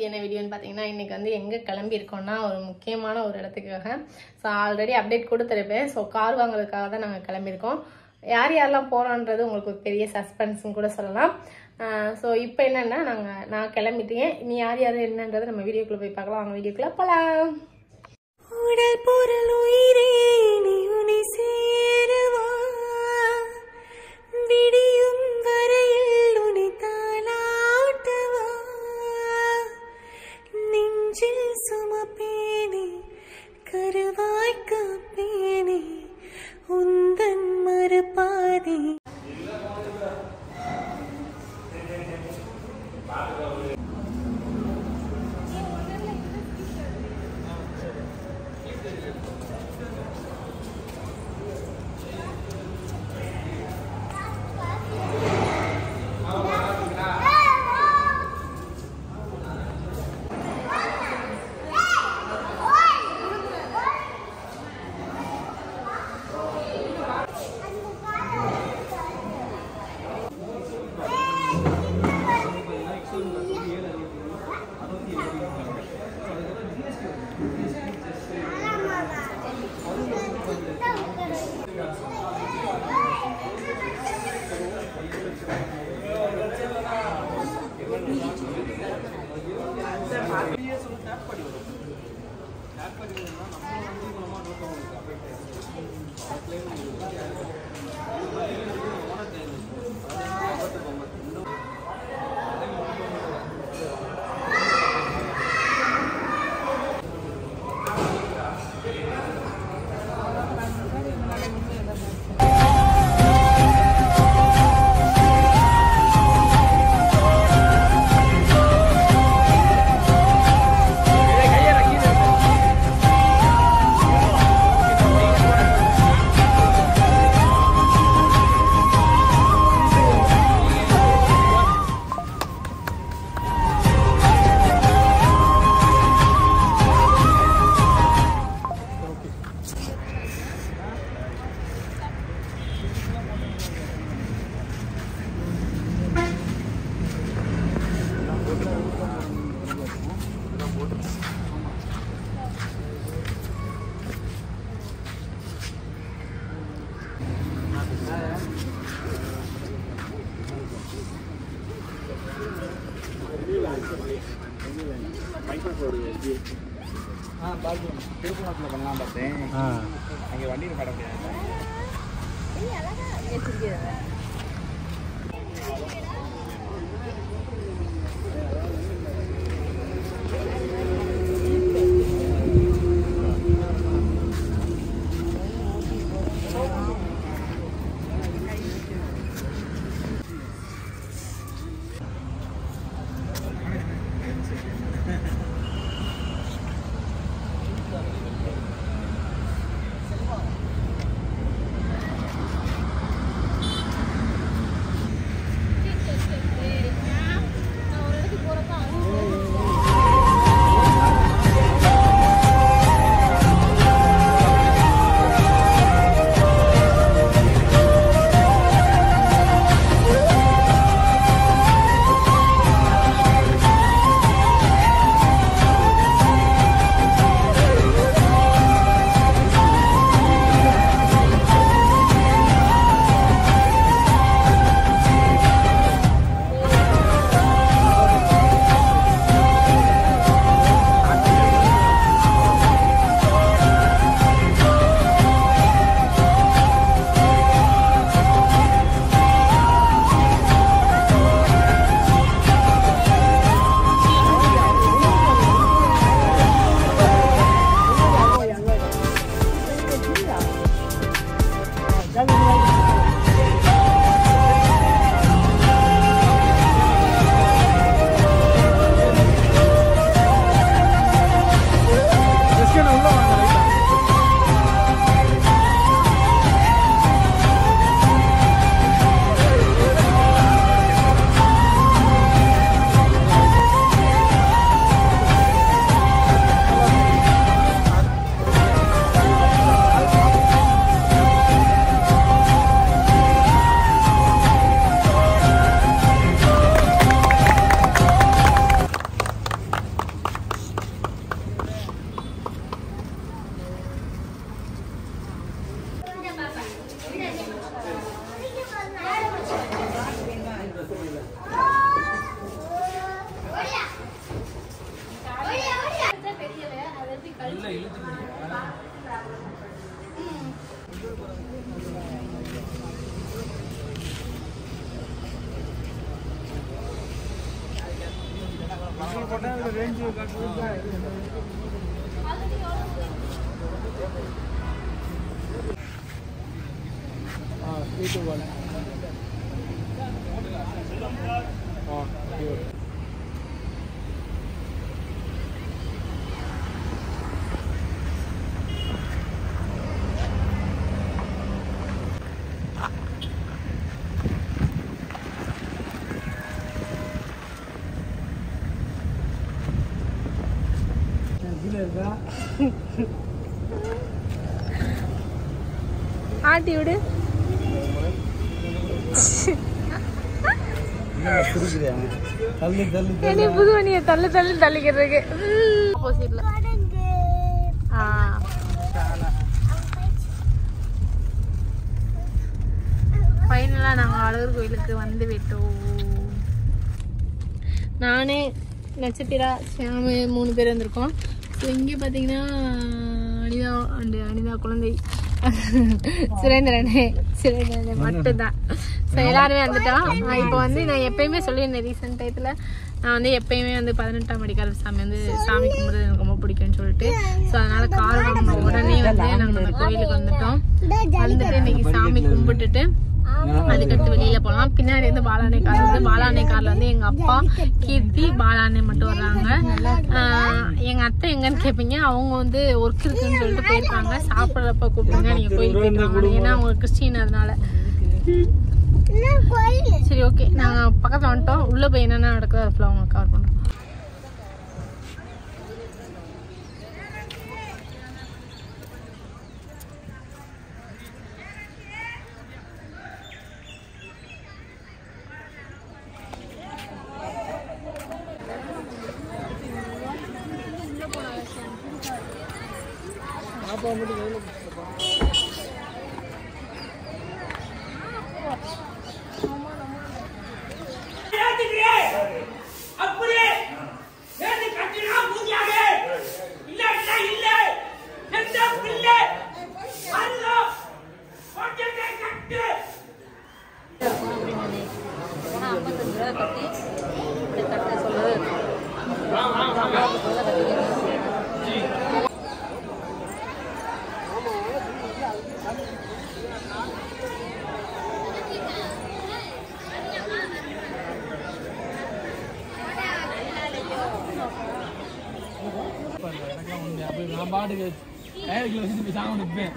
என்ன வீடியோன்னு பார்த்தீங்கன்னா இன்றைக்கி வந்து எங்கே கிளம்பியிருக்கோம்னா ஒரு முக்கியமான ஒரு இடத்துக்காக. ஸோ ஆல்ரெடி அப்டேட் கொடுத்துருப்பேன். ஸோ கார் வாங்குறதுக்காக தான் நாங்கள் கிளம்பியிருக்கோம். யார் யாரெல்லாம் போகிறோன்றது உங்களுக்கு ஒரு பெரிய சஸ்பென்ஸ்ன்னு கூட சொல்லலாம். ஸோ இப்போ என்னென்னா நான் கிளம்பிட்டேன். இனி யார் யார் என்னன்றதை நம்ம வீடியோக்குள்ளே போய் பார்க்கலாம். வாங்க வீடியோக்குள்ளே போகலாம். உடல் பொருள் உயிரே நீ உனி சேருவா விடியும் வரையில் உனி தாளாட்டுவா நெஞ்சில் சுமப்பேனே கருவாய் காப்பேனே உந்தன் மறுபாதே. திருப்பணத்தில் பண்ணலாம் பார்த்தேன். அங்கே வண்டியில் பட முடியாது. ஆட்டி விடு. புது வண்டியை தள்ளு தள்ளு தள்ளிக்கிறதுக்கு ஃபைனலா நாங்கள் அழகர் கோயிலுக்கு வந்து விட்டோம். நானே நட்சத்திரா ஷியாமு 3 பேர் வந்திருக்கோம். ஸோ இங்கே பார்த்தீங்கன்னா அனிதா குழந்தை சுரேந்திரனே மட்டும்தான். ஸோ எல்லாருமே வந்துட்டோம். இப்போ வந்து நான் எப்பயுமே சொல்லியிருந்தேன் ரீசெண்ட் டயத்தில் நான் வந்து எப்பயுமே வந்து 18ஆம் அடிக்கார சாமி வந்து சாமி கும்பிட்றது எனக்கு ரொம்ப பிடிக்கும்னு சொல்லிட்டு ஸோ அதனால கார் வாங்கின உடனே வந்து நாங்கள் அந்த கோயிலுக்கு வந்துட்டோம். வந்துட்டு இன்னைக்கு சாமி கும்பிட்டுட்டு அதுக்கடுத்து வெளியில போகலாம். பின்னாடி வந்து பாலாண்ணே கார் வந்து பாலாண்ணே கார்ல வந்து எங்க அப்பா கீர்த்தி பாலாண்ணே மட்டும் வர்றாங்க. எங்க அத்தை எங்கன்னு கேட்பீங்க. அவங்க வந்து ஒர்க் இருக்குன்னு சொல்லிட்டு போயிருக்காங்க. சாப்பிட்றப்ப கூப்பிடுங்க நீங்க கோயிலுக்கு போயிருக்காங்க. ஏன்னா அவங்க கிறிஸ்டின் அதனால. சரி ஓகே நாங்க பக்கத்துல வந்துட்டோம். உள்ள போய் என்னென்ன நடக்குதோ அதுல அவங்க கவர் பண்றோம். நான் பாட்டுக்கு சாப்பிடுப்பேன்.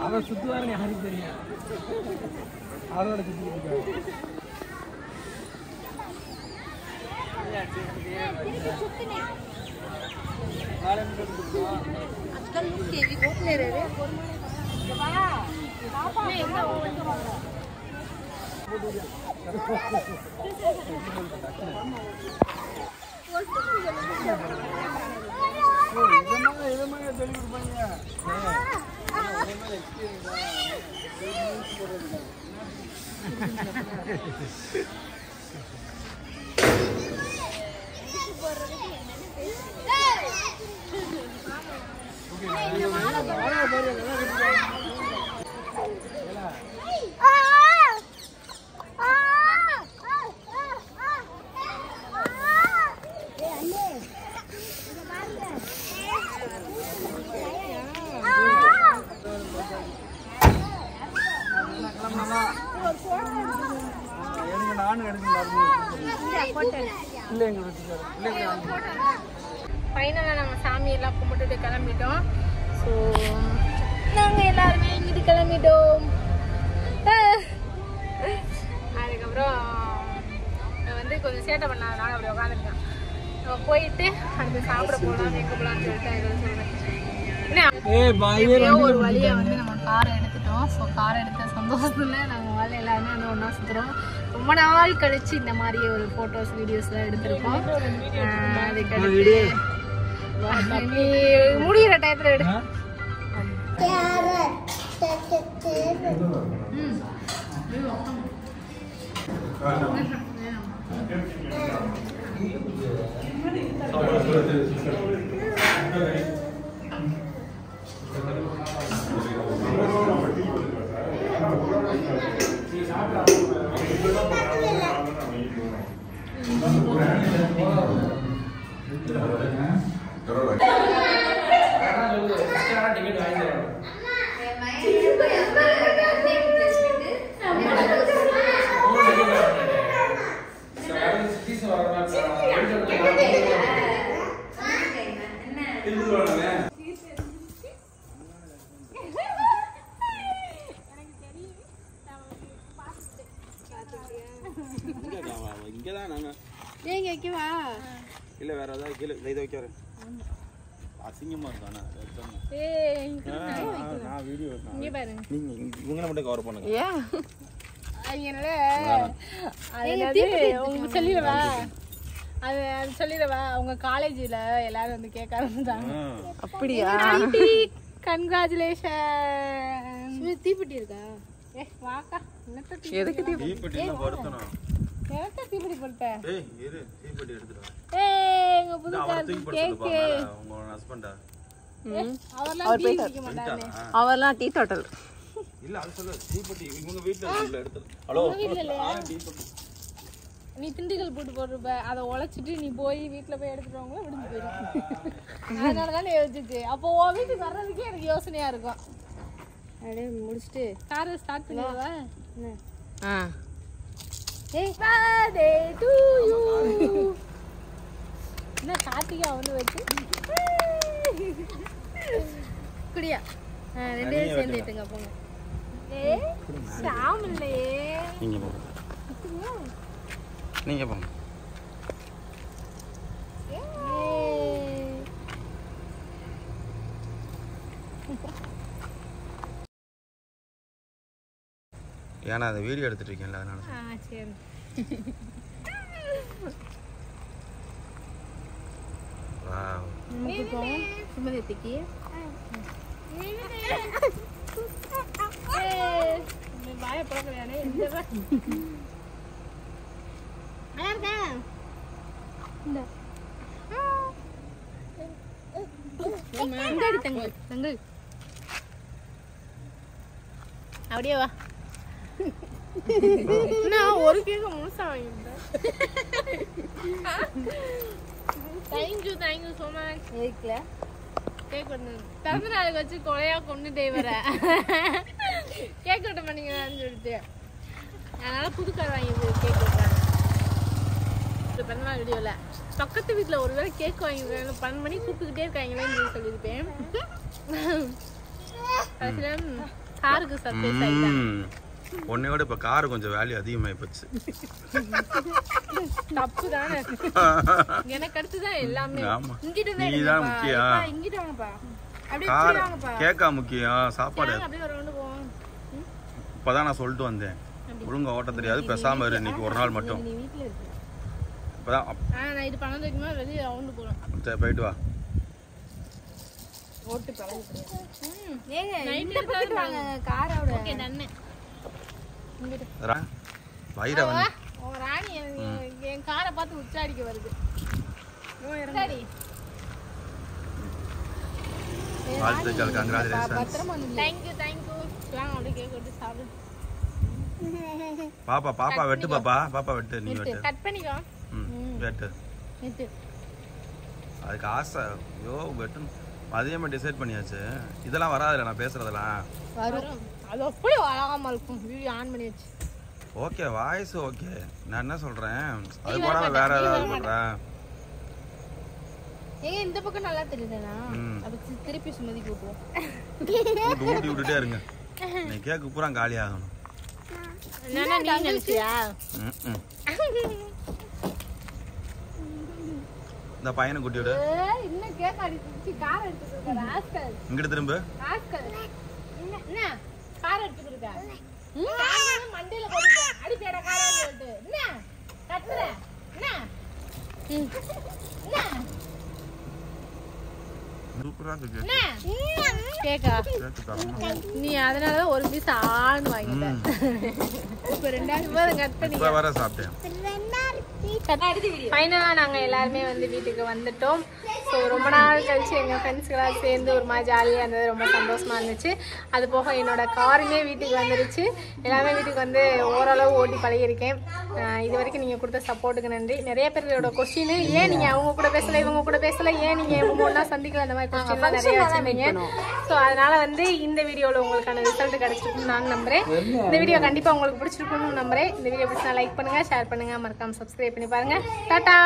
அவர் சுத்துவாருன்னு யாருக்கு தெரியும். அவரோட சுத்தி ஃபைனலாக நாங்கள் சாமியெல்லாம் கும்பிட்டுட்டு கிளம்பிட்டோம். ஸோ நாங்கள் எல்லாருமே இங்கிட்டு கிளம்பிட்டோம். அதுக்கப்புறம் வந்து கொஞ்சம் சேட்டை பண்ணாதனால அப்படி உட்காந்துருக்கேன். நம்ம போயிட்டு அடுத்து சாப்பிட போகலாம் எங்கே போகலான்னு சொல்லிட்டு சொல்லுவேன். ஒரு வழியை வந்து நம்ம காரை எடுத்துட்டோம். ஸோ காரை எடுத்த சந்தோஷத்துல நாங்கள் வேலை எல்லாருமே வந்து ஒன்றா சுற்றுறோம். ரொம்ப நாள் கழிச்சு இந்த மாதிரி ஒரு ஃபோட்டோஸ் வீடியோஸ்லாம் எடுத்திருக்கோம். அதுக்கடுத்து முடிகிற டயத்தில் எடு. இங்கதான் நாங்க நீங்க வைக்கவா இல்ல வேற ஏதாவது கீழே இதை வைக்கிறேன் அசிங்கமா இருக்கானா நான் வீடியோ இங்க பாருங்க நீங்க இவங்கள மட்டும் கவர் பண்ணுங்க ஏன் அதனால உங்களுக்கு சொல்லிடவா அது சொல்லிடவா உங்க காலேஜ்ல எல்லாரும் வந்து கேட்க ஆரம்பிச்சாங்க அப்படியா கங்க்ராச்சுலேஷன் தீப்பெட்டி இருக்கா வாக்கா எதுக்கு தீப்பெட்டி எல்லாம் படுத்தணும் எனக்கு தீப்பெட்டி போட்டேன் ஏய் இரு தீப்பெட்டி எடுத்துடா எங்க புது கார் கேக் உங்க ஹஸ்பண்டா அவர்லாம் டீ குடிக்க மாட்டானே அவர்லாம் டீ டோட்டல் இல்ல அது சொல்ல தீப்பெட்டி இவங்க வீட்ல இருக்குல எடுத்து ஹலோ தீப்பெட்டி நீ திண்டுக்கல் போட்டு போடுறப்ப அதை உழைச்சிட்டு நீ போய் வீட்டுல போய் எடுத்துட்டவங்கள விடுஞ்சு போயிருக்கு அதனாலதான் யோசிச்சு அப்போ உன் வீட்டுக்கு வர்றதுக்கே எனக்கு யோசனையா இருக்கும் அப்படியே முடிச்சுட்டு காரை ஸ்டார்ட் பண்ணிடுவா என்ன கார்த்திகா வந்து வச்சு குடியா 2 பேரும் சேர்ந்துட்டுங்க போங்க சாம் இல்லையே நீங்க போங்க நீங்க போங்க ஏன்னா அந்த வீடியோ எடுத்துட்டு இருக்கேன்ல அதனால சரி வாவ் சுமதிக்கு வாய பழக்கலையானே தங்கள் அப்படியே வா நான் ஒரு கேக்க முழுசா வாங்கிட்டேன் தேங்க்யூ சோ மச் எதுக்குல கேக் வெட்டு பிறந்த நாளுக்கு வச்சு கொலையா கொண்டுட்டே வர கேக் வெட்ட மாட்டீங்கன்னு சொல்லிட்டு அதனால புது கார் வாங்கி கேக் வெட்டுறாங்க பிறந்த நாள் வீடியோல பக்கத்து வீட்டுல ஒருவேளை கேக் வாங்கி 12 மணி கூப்பிட்டுக்கிட்டே இருக்காங்களேன்னு சொல்லியிருப்பேன் காருக்கு சர்ப்ரைஸ் ஆயிட்டாங்க உன்னையோட இப்ப கார் கொஞ்சம் வேல்யூ அதிகமாயி போச்சு தப்பு தானே எனக்கு அடுத்துதான் எல்லாமே இங்கிட்ட நீதான் முக்கியம் இங்கிட்ட வாங்கப்பா அப்படியே கார் வாங்கப்பா கேக்கா முக்கியம் சாப்பாடு அப்படியே ஒரு ரவுண்ட் போவோம் இப்பதான் நான் சொல்லிட்டு வந்தேன் ஒழுங்கா ஓட்ட தெரியாது பேசாம இரு இன்னைக்கு ஒரு நாள் மட்டும் நீ வீட்ல இருக்க இப்பதான் நான் இது 12 வைக்குமா வெளிய ரவுண்ட் போறோம் போயிட்டு வா ஓட்டு பழகு ஏங்க இந்த பக்கத்து வாங்க காரோட ஓகே டன் வைரா வந்து ஓ ராணி என் காரை பார்த்து உச்சாடிக்க வருது இறங்காடி வாழ்த்துக்கள் கங்க்ராச்சுலேஷன்ஸ் தேங்க் யூ வாங்க அப்படியே கேக் வெட்டி சாப்பிடு பாப்பா வெட்டு பாப்பா வெட்டு நீ வெட்டு கட் பண்ணிக்கோ வெட்டு வெட்டு அதுக்கு ஆசை ஐயோ வெட்டு அதையுமே டிசைட் பண்ணியாச்சு இதெல்லாம் வராதுல்ல நான் பேசுறதெல்லாம் வரும் அது அப்படியே அழகாம இருக்கும் வீடியோ ஆன் பண்ணி வச்சு ஓகே வாய்ஸ் ஓகே நான் என்ன சொல்றேன் அது கூட வேற ஏதாவது சொல்றேன் ஏங்க இந்த பக்கம் நல்லா தெரியுதுனா அப்ப திருப்பி சுமதி கூட்டுவோம் ஊட்டி விட்டுட்டே இருங்க நீ கேக்கு பூரா காலி ஆகணும் நானா நீ நினைச்சியா இந்த பையனை கூட்டி விடு இன்னும் கேக் அடிச்சு கார் எடுத்துட்டு ராஸ்கல் இங்கிட்டு திரும்ப ராஸ்கல் என்ன கார் எடுத்துட்டு இருக்க மண்டையில போட்டு அடிச்சேடா காரா சொல்லிட்டு என்ன கத்துற என்ன சூப்பரா இருக்கு கேக்கா நீ அதனாலதான் ஒரு பீஸ் ஆன்னு வாங்கிட்ட இப்ப 2000 கட் பண்ணி இப்ப வர சாப்பிட்டேன் ஃபைனலா நாங்க எல்லாருமே வந்து வீட்டுக்கு வந்துட்டோம். ஸோ ரொம்ப நாள் கழிச்சு எங்கள் ஃப்ரெண்ட்ஸ்களாக சேர்ந்து ஒரு மாதிரி ஜாலியாக இருந்தது, ரொம்ப சந்தோஷமா இருந்துச்சு. அது போக என்னோட காருமே வீட்டுக்கு வந்துருச்சு. எல்லாமே வீட்டுக்கு வந்து ஓரளவு ஓட்டி பழகியிருக்கேன். இது வரைக்கும் நீங்கள் கொடுத்த சப்போர்ட்டுக்கு நன்றி. நிறைய பேரோட கொஸ்டின், ஏன் நீங்கள் அவங்க கூட பேசலை இவங்க கூட பேசலை, ஏன் நீங்கள் இவங்க ஒன்றா சந்திக்கல, அந்த மாதிரி கொஸ்டின்லாம் நிறைய வச்சிருந்தீங்க. ஸோ அதனால வந்து இந்த வீடியோவில் உங்களுக்கான ரிசல்ட் கிடைச்சிருக்குன்னு நான் நம்புறேன். இந்த வீடியோ கண்டிப்பாக உங்களுக்கு பிடிச்சிருக்குன்னு நம்புறேன். இந்த வீடியோ பிடிச்சா லைக் பண்ணுங்க, ஷேர் பண்ணுங்க, மறக்காம சப்ஸ்கிரைப் பண்ணி பாருங்க. டாடா.